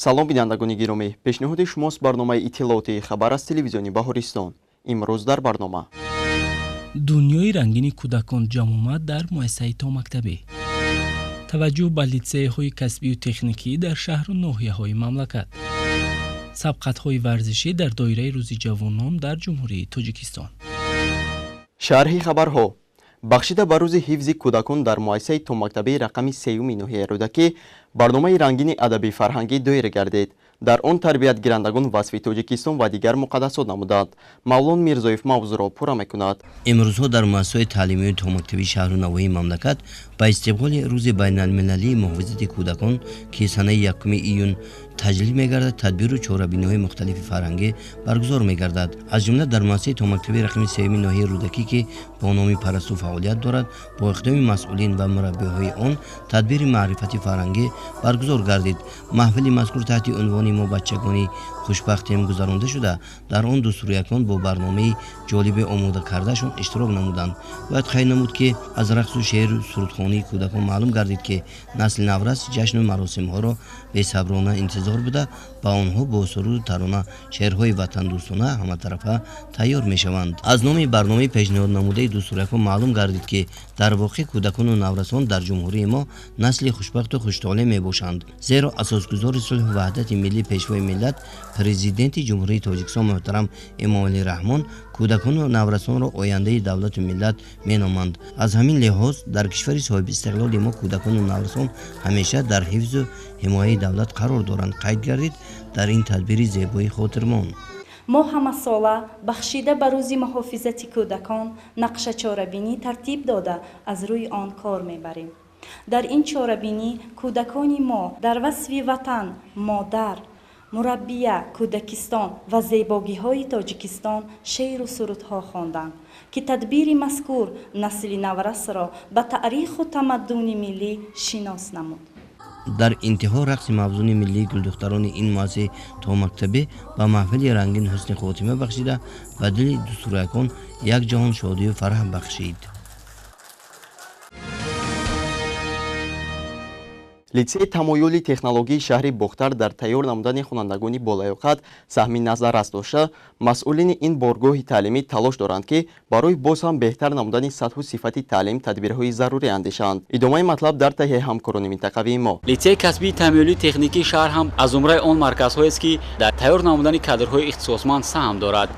салом бинандагони гиромӣ, пешниҳоди шумост барномаи иттилооти хабар аз телевизиони Баҳористон. Имрӯз дар барнома дунёи рангини кӯдакон ҷамъомад дар муассисаи томактабӣ, таваҷҷӯҳ ба литсейҳои касбию техникӣ дар шаҳру ноҳияҳои мамлакат, сабқатҳои варзишӣ дар доираи рӯзи ҷавонон дар ҷумҳурии Тоҷикистон. шарҳи хабарҳо. бахшида ба рӯзи ҳифзи кӯдакон дар муассисаи томактабии рақами 3 ноҳияи рӯдакӣ барномаи рангини адаби фарҳангӣ доира гардид. дар он тарбиятгирандагон васфи Тоҷикистон ва дигар муқаддасот намуданд. Мавлон Мирзоев мавзӯъро пурра мекунад. имрӯзҳо дар муассисаҳои таълимии томактабии шаҳру навоии мамлакат ба истиқболи рӯзи байналмилалии муҳофизати кӯдакон ки санаи 1 июн таҷлил мегардад, тадбиру чорабиниҳои мухталифи фарҳангӣ баргузор мегардад. аз ҷумла дар муассисаи томактабии рақами 3 ноҳияи рӯдакӣ ки бо номи парасту фаъолият дорад, бо иқдоми масъулин ва мураббиҳои он тадбири маърифати фарҳангӣ баргузор гардид. маҳфили мазкур таҳти унвони мо бачагони хушбахтем гузаронда шуда, дар он дустурякон бо барномаи ҷолиби омода кардашон иштирок намуданд. бояд қайд намуд ки аз рақсу шеъру сурудхонии кӯдакон маълум гардид ки насли наврас ҷашну маросимҳоро бесаброна интизор буда ба онҳо бо суруду тарона шеърҳои ватандӯстона ҳаматарафа тайёр мешаванд. аз номи барномаи пешниҳод намудаи дустурякон маълум гардид ки дар воқеъ кӯдакону наврасон дар ҷумҳурии мо насли хушбахту хуштоле мебошанд, зеро асосгузори сулҳу ваҳдати миллӣ пешвои миллат президенти ҷумҳурии Тоҷикистон муҳтарам Эмомалӣ Раҳмон кӯдакону наврасонро ояндаи давлату миллат меноманд. аз ҳамин лиҳоз дар кишвари соҳиби истиқлоли мо кӯдакону наврасон ҳамеша дар ҳифзу ҳимояи давлат қарор доранд, қайд гардид дар ин тадбири зебои хотирмон. мо ҳамасола бахшида ба рӯзи муҳофизати кӯдакон нақша чорабинӣ тартиб дода аз рӯи он кор мебарем. дар ин чорабинӣ кӯдакони мо дар васфи ватан, модар, мураббия кӯдакистон ва зебогиҳои Тоҷикистон шеъру сурудҳо хонданд ки тадбири мазкур насли наврасро ба таъриху тамаддуни миллӣ шинос намуд. дар интиҳо рақси мавзуни миллии гулдухтарони ин муассисаи томактабӣ ба маҳфили рангин ҳусни хотима бахшида ба дили дустурякон якҷаҳон шодию фарҳ бахшид. литсеи тамоюли технологии шаҳри Бухтар дар тайёр намудани хонандагони болаёқат саҳми назаррас дошта, масъулини ин боргоҳи таълимӣ талош доранд ки барои боз ҳам беҳтар намудани сатҳу сифати таълим тадбирҳои заруре андешанд. идомаи матлаб дар таҳияи ҳамкорони минтақавии мо. литсеи касбии тамоюли техникии шаҳр ҳам аз зумраи он марказҳоест ки дар тайёр намудани кадрҳои ихтисосманд саҳм дорад.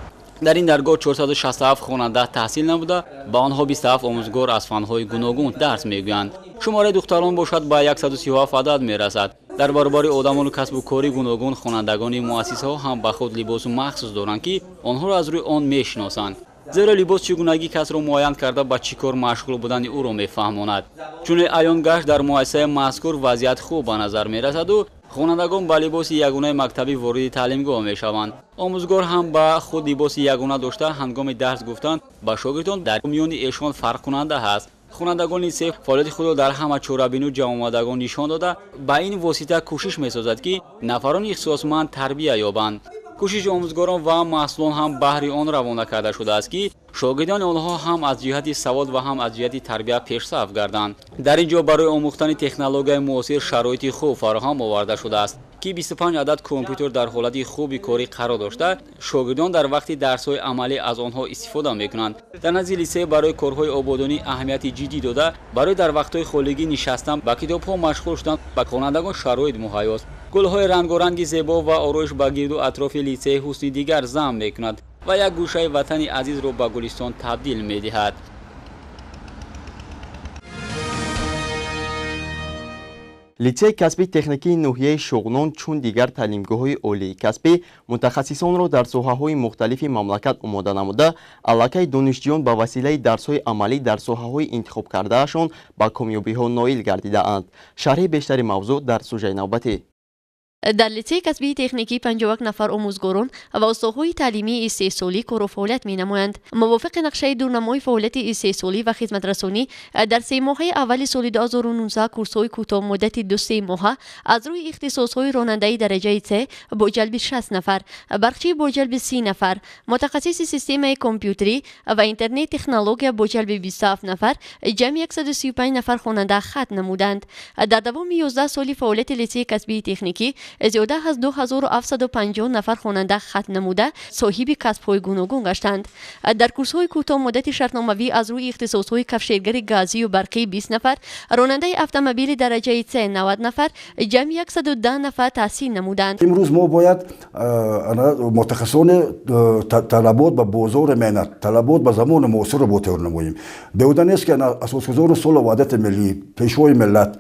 дар ин даргоҳ 467 хонанда таҳсил намуда, ба онҳо 27 омӯзгор аз фанҳои гуногун дарс мегӯянд. шумораи духтарон бошад ба 137 адад мерасад. дар баробари одамону касбу кори гуногун хонандагони муассисаҳо ҳам ба худ либосу махсус доранд ки онҳоро аз рӯи он мешиносанд. зеро либос чӣ гунагӣ касро муайян карда ба чӣ кор машғул будани ӯро мефаҳмонад. чуне аён гашт дар муассисаи мазкур вазъият хуб ба назар мерасаду хонандагон ба либоси ягонаи мактабӣ вориди таълимгоҳ мешаванд. омӯзгор ҳам ба худ либоси ягона дошта ҳангоми дарс гуфтан ба шогирдон дар миёни эшон фарқкунанда ҳаст. хонандагони литсей фаъолияти худро дар ҳама чорабину ҷамъомадагон нишон дода ба ин восита кӯшиш месозад ки нафарони ихтисосманд тарбия ёбанд. кӯшиши омӯзгорон ва масъулон ҳам баҳри он равона карда шудааст ки шогирдони онҳо ҳам аз ҷиҳати савод ва ҳам аз ҷиҳати тарбия пешсаф гарданд. дар ин ҷо барои омӯхтани технологияи муосир шароити хуб фароҳам оварда шудааст ки 25 адад компютер дар ҳолати хуби корӣ қарор дошта, шогирдон дар вақти дарсҳои амалӣ аз онҳо истифода мекунанд. дар назди литсей барои корҳои ободонӣ аҳамияти ҷиддӣ дода, барои дар вақтҳои холигӣ нишастан ба китобҳо машғул шудан ба хонандагон шароит муҳайёст. гулҳои рангоранги зебо ва ороиш ба гирду атрофи литсей ҳусни дигар замъ мекунад ва як гӯшаи ватани азизро ба гулистон табдил медиҳад. литсеи касбии техникии ноҳияи Шуғнон чун дигар таълимгоҳҳои олии касбӣ мутахассисонро дар соҳаҳои мухталифи мамлакат омода намуда, аллакай донишҷӯён ба василаи дарсҳои амалӣ дар соҳаҳои интихоб кардаашон ба комёбиҳо ноил гардидаанд. шарҳи бештари мавзӯъ дар сӯжаи навбатӣ. дар литсеи касбии техникӣ 51 нафар омӯзгорон ва устозҳои таълимии истеҳсолӣ кору фаъолият менамоянд. мувофиқи нақшаи дурнамои фаъолияти истеҳсолӣ ва хизматрасонӣ дар 3 моҳаи аввали соли 2019 курсҳои кӯтоҳмуддати 2-3 моҳа аз рӯи ихтисосҳои ронандаи дараҷаи С бо ҷалби 60 нафар, барқчӣ бо ҷалби 30 нафар, мутахассиси системаи компютерӣ ва интернет технология бо ҷалби 27 нафар, ҷамъи 135 нафар хонанда хат намуданд. дар давоми 11 соли фаъолияти литсеи касбии техникӣ زیاده از 2750 نفر خواننده ختم نموده صاحب کسب‌های گوناگون گشتند. در کورس‌های کوتاه مدت شرطنامه‌ای از روی اختصاص‌های کفشگری گازی و برقی 20 نفر، راننده اتومبیل درجه 3 90 نفر، جمع 110 نفر تحصیل نمودند. امروز ما باید متخصصان طلبات به بازار مهنت، طلبات به زمان معاصر رو بطور نماییم. بیودن است که اساسگزار صلح و وحدت ملی، پیشوای ملت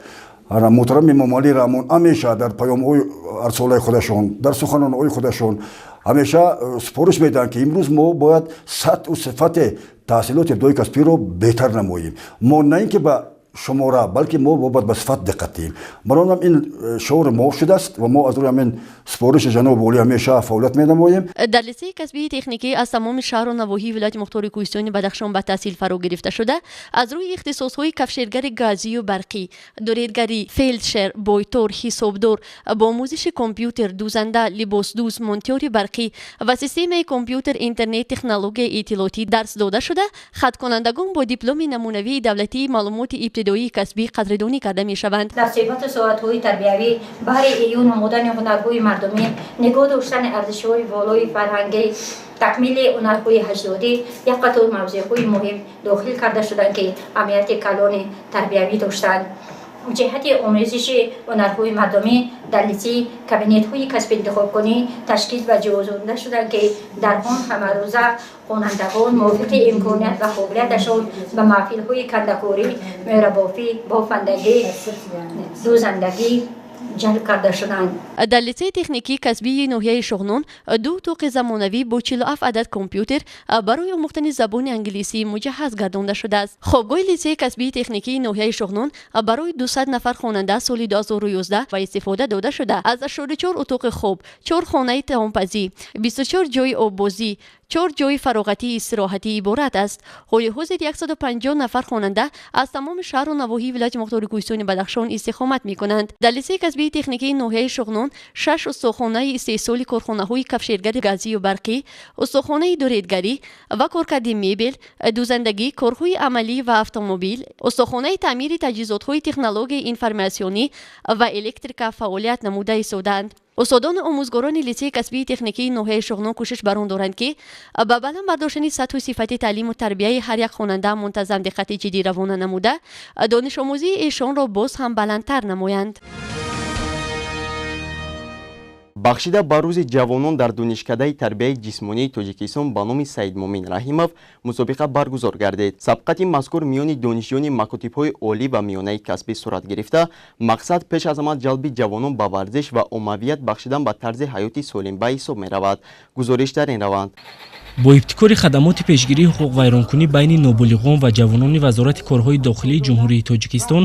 محترم ممالی رامون همیشه در پیام‌های ارسال خودشون، در سخنان‌های خودشون همیشه سپارش میدن که امروز ما باید سطح و صفت تحصیلات ابتدایی کسبی رو بهتر نماییم. ما نه اینکه به شماره بلکه ما باید به صفت دقت کنیم. برای این شعار ما شده است و ما از روی همین سپارش جناب والی همیشه فعالیت می‌نماییم. در لیسه کسبی تکنیکی از تمام شهر و نواحی ولایت مختار کوهستانی بدخشان به تحصیل فرا گرفته شده، از روی اختصاص‌های کفشگری گازی و برقی، دوریدگری، فیلدشر، بویتور، حسابدار، با آموزش کامپیوتر، دوزنده، لباسدوز، مونتور برقی و سیستم کامپیوتر اینترنت تکنولوژی اطلاعاتی درس داده شده، خط کنندگان با دیپلم نمونوی دولتی معلومات ابتدایی کسبی قدردانی کرده می‌شوند. در صحبت ساعت‌های تربیوی برای ایون نمودن هنرهای مردمی، نگاه داشتن ارزش‌های والای فرهنگی، تکمیل هنرهای اجدادی یک قطار موضوعهای مهم داخل کرده شدند که اهمیت کلان تربیوی داشتند. جهت آموزش هنرهای مردمی در لیسه کابینت‌های کسب انتخاب‌کنی تشکیل و جواز داده شدند که در آن همه روزه خوانندگان موافق امکانیت و قابلیتشان به محفل‌های کنده‌کاری، مربافی، بافندگی، دوزندگی جلب کرده شدند. در لیسه تکنیکی کسبی ناحیه شغنان 2 اتاق زمانوی با 47 عدد کامپیوتر برای آموختن زبان انگلیسی مجهز گردانده شده است. خوابگاه لیسه کسبی تکنیکی ناحیه شغنان برای 200 نفر خواننده سال 2011 و استفاده داده شده. از 44 اتاق خواب، 4 خانه طعام‌پزی، 24 جای آببازی، 4 جای فراغتی استراحتی عبارت است. حول حوزه 150 نفر خواننده از تمام شهر و نواحی ولایت مختار کوهستانی بدخشان استقامت می‌کنند. در لیسه کسبی تکنیکی ناحیه شغنان 6 استخوان‌های استحصال کارخانه‌های کفشگری گازی و برقی، استخوانه دوریدگری و کارکرد مبل، دوزندگی، کارهای عملی و اتومبیل، استخوانه تعمیر تجهیزات‌های تکنولوژی اینفورماسیونی و الکتریک فعالیت نموده ایستادند. استادان آموزگاران لیسه کسبی تکنیکی ناحیه شغنان کوشش بر آن دارند که به بالا برداشتن سطح و صفت تعلیم و تربیت هر یک خواننده منتظم دقت جدی روانه نموده، دانش آموزی ایشان را باز هم بلندتر نمایند. бахшида ба рӯзи ҷавонон дар донишкадаи тарбияи ҷисмонии тоҷикистон ба номи саидмомин раҳимов мусобиқа баргузор гардид. сабқати мазкур миёни донишҷӯёни макотибҳои олӣ ва миёнаи касбӣ сурат гирифта, мақсад пеш аз ҳама ҷалби ҷавонон ба варзиш ва оммавият бахшидан ба тарзи ҳаёти солимба ҳисоб меравад. гузориш дар ин раванд. бо ибтикори хадамоти пешгирии ҳуқуқвайронкунӣ байни нобулиғон ва ҷавонони вазорати корҳои дохилии ҷумҳурии тоҷикистон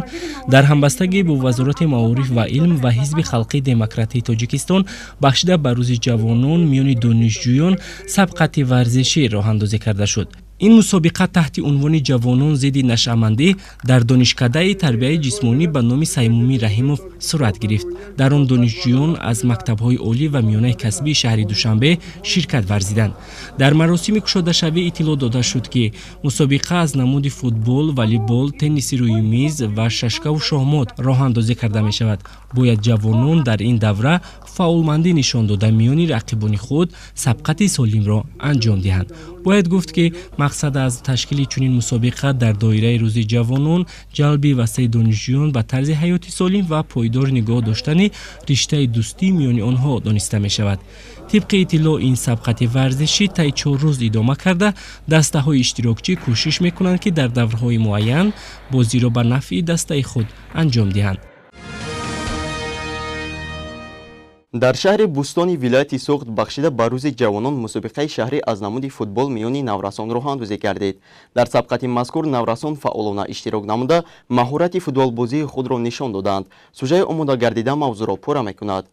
дар ҳамбастагӣ бо вазорати маориф ва илм ва ҳизби халқии демократии тоҷикистон бахшида ба рӯзи ҷавонон миёни донишҷӯён сабқати варзишӣ роҳандозӣ карда шуд. ин мусобиқа таҳти унвони ҷавонон зидди нашъамандӣ дар донишкадаи тарбияи ҷисмонӣ ба номи саидмомин раҳимов сурат гирифт. дар он донишҷӯён аз мактабҳои олӣ ва миёнаи касбии шаҳри душанбе ширкат варзиданд. дар маросими кушодашавӣ иттилоъ дода шуд ки мусобиқа аз намуди футбол, волейбол, тенниси рӯи миз ва шашкаву шоҳмот роҳандозӣ карда мешавад. бояд ҷавонон дар ин давра фаъолмандӣ нишон дода миёни рақибони худ сабқати солимро анҷом диҳанд. бояд гуфт ки мақсад аз ташкили чунин мусобиқа дар доираи рӯзи ҷавонон ҷалби васеъи донишҷӯён ба тарзи ҳаёти солим ва пойдор нигоҳ доштани риштаи дӯстӣ миёни онҳо дониста мешавад. тибқи иттилоъ ин сабқати варзишӣ таи 4 рӯз идома карда дастаҳои иштирокчӣ кӯшиш мекунанд ки дар давраҳои муайян бозиро ба нафъи дастаи худ анҷом диҳанд. дар шаҳри бӯстони вилояти суғд бахшида ба рӯзи ҷавонон мусобиқаи шаҳрӣ аз намуди футбол миёни наврасон роҳандозӣ гардид. дар сабқати мазкур наврасон фаъолона иштирок намуда маҳорати футболбозии худро нишон доданд. сӯҷаи омода гардида мавзӯъро пурра мекунад.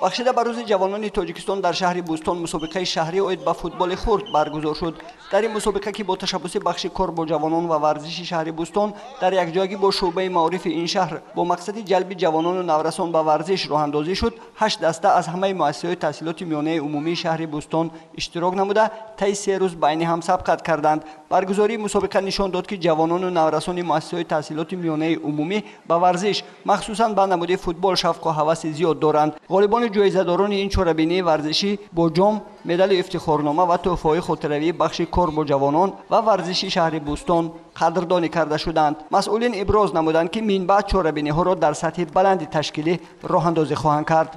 бахшида ба рӯзи ҷавонони тоҷикистон дар шаҳри бӯстон мусобиқаи шаҳрии оид ба футболи хурд баргузор шуд. дар ин мусобиқа ки бо ташаббуси бахши кор бо ҷавонон ва варзиши шаҳри Бӯстон дар якҷоягӣ бо шуъбаи маорифи ин шаҳр бо мақсади ҷалби ҷавонону наврасон ба варзиш роҳандозӣ шуд. 8 даста аз ҳамаи муассисаҳои таҳсилоти миёнаи умумии шаҳри Бӯстон иштирок намуда таи 3 рӯз байни ҳам сабқат карданд. баргузории мусобиқа нишон дод ки ҷавонону наврасони муассисаҳои таҳсилоти миёнаи умумӣ ба варзиш махсусан ба намуди футбол шавқу ҳаваси зиёд доранд. ғолибони ҷоизадорони ин чорабинии варзишӣ бо ҷом, медали ифтихорнома ва тӯҳфаҳои хотиравии бахши кор бо ҷавонон ва варзиши шаҳри Бӯстон қадрдонӣ карда шуданд. масъулин иброз намуданд ки минбаъд чорабиниҳоро дар сатҳи баланди ташкилӣ роҳандозӣ хоҳанд кард.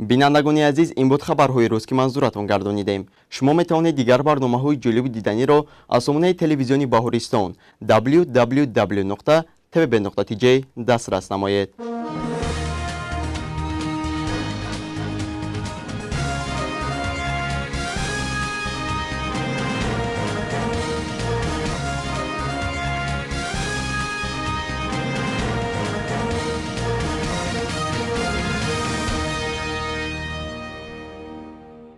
бинандагони азиз, ин буд хабарҳои рӯз ки манзуратон гардонидем. шумо метавонед дигар барномаҳои ҷолибу диданиро аз сомонаи телевизиони Баҳористон www.tvb.tj дастрас намоед.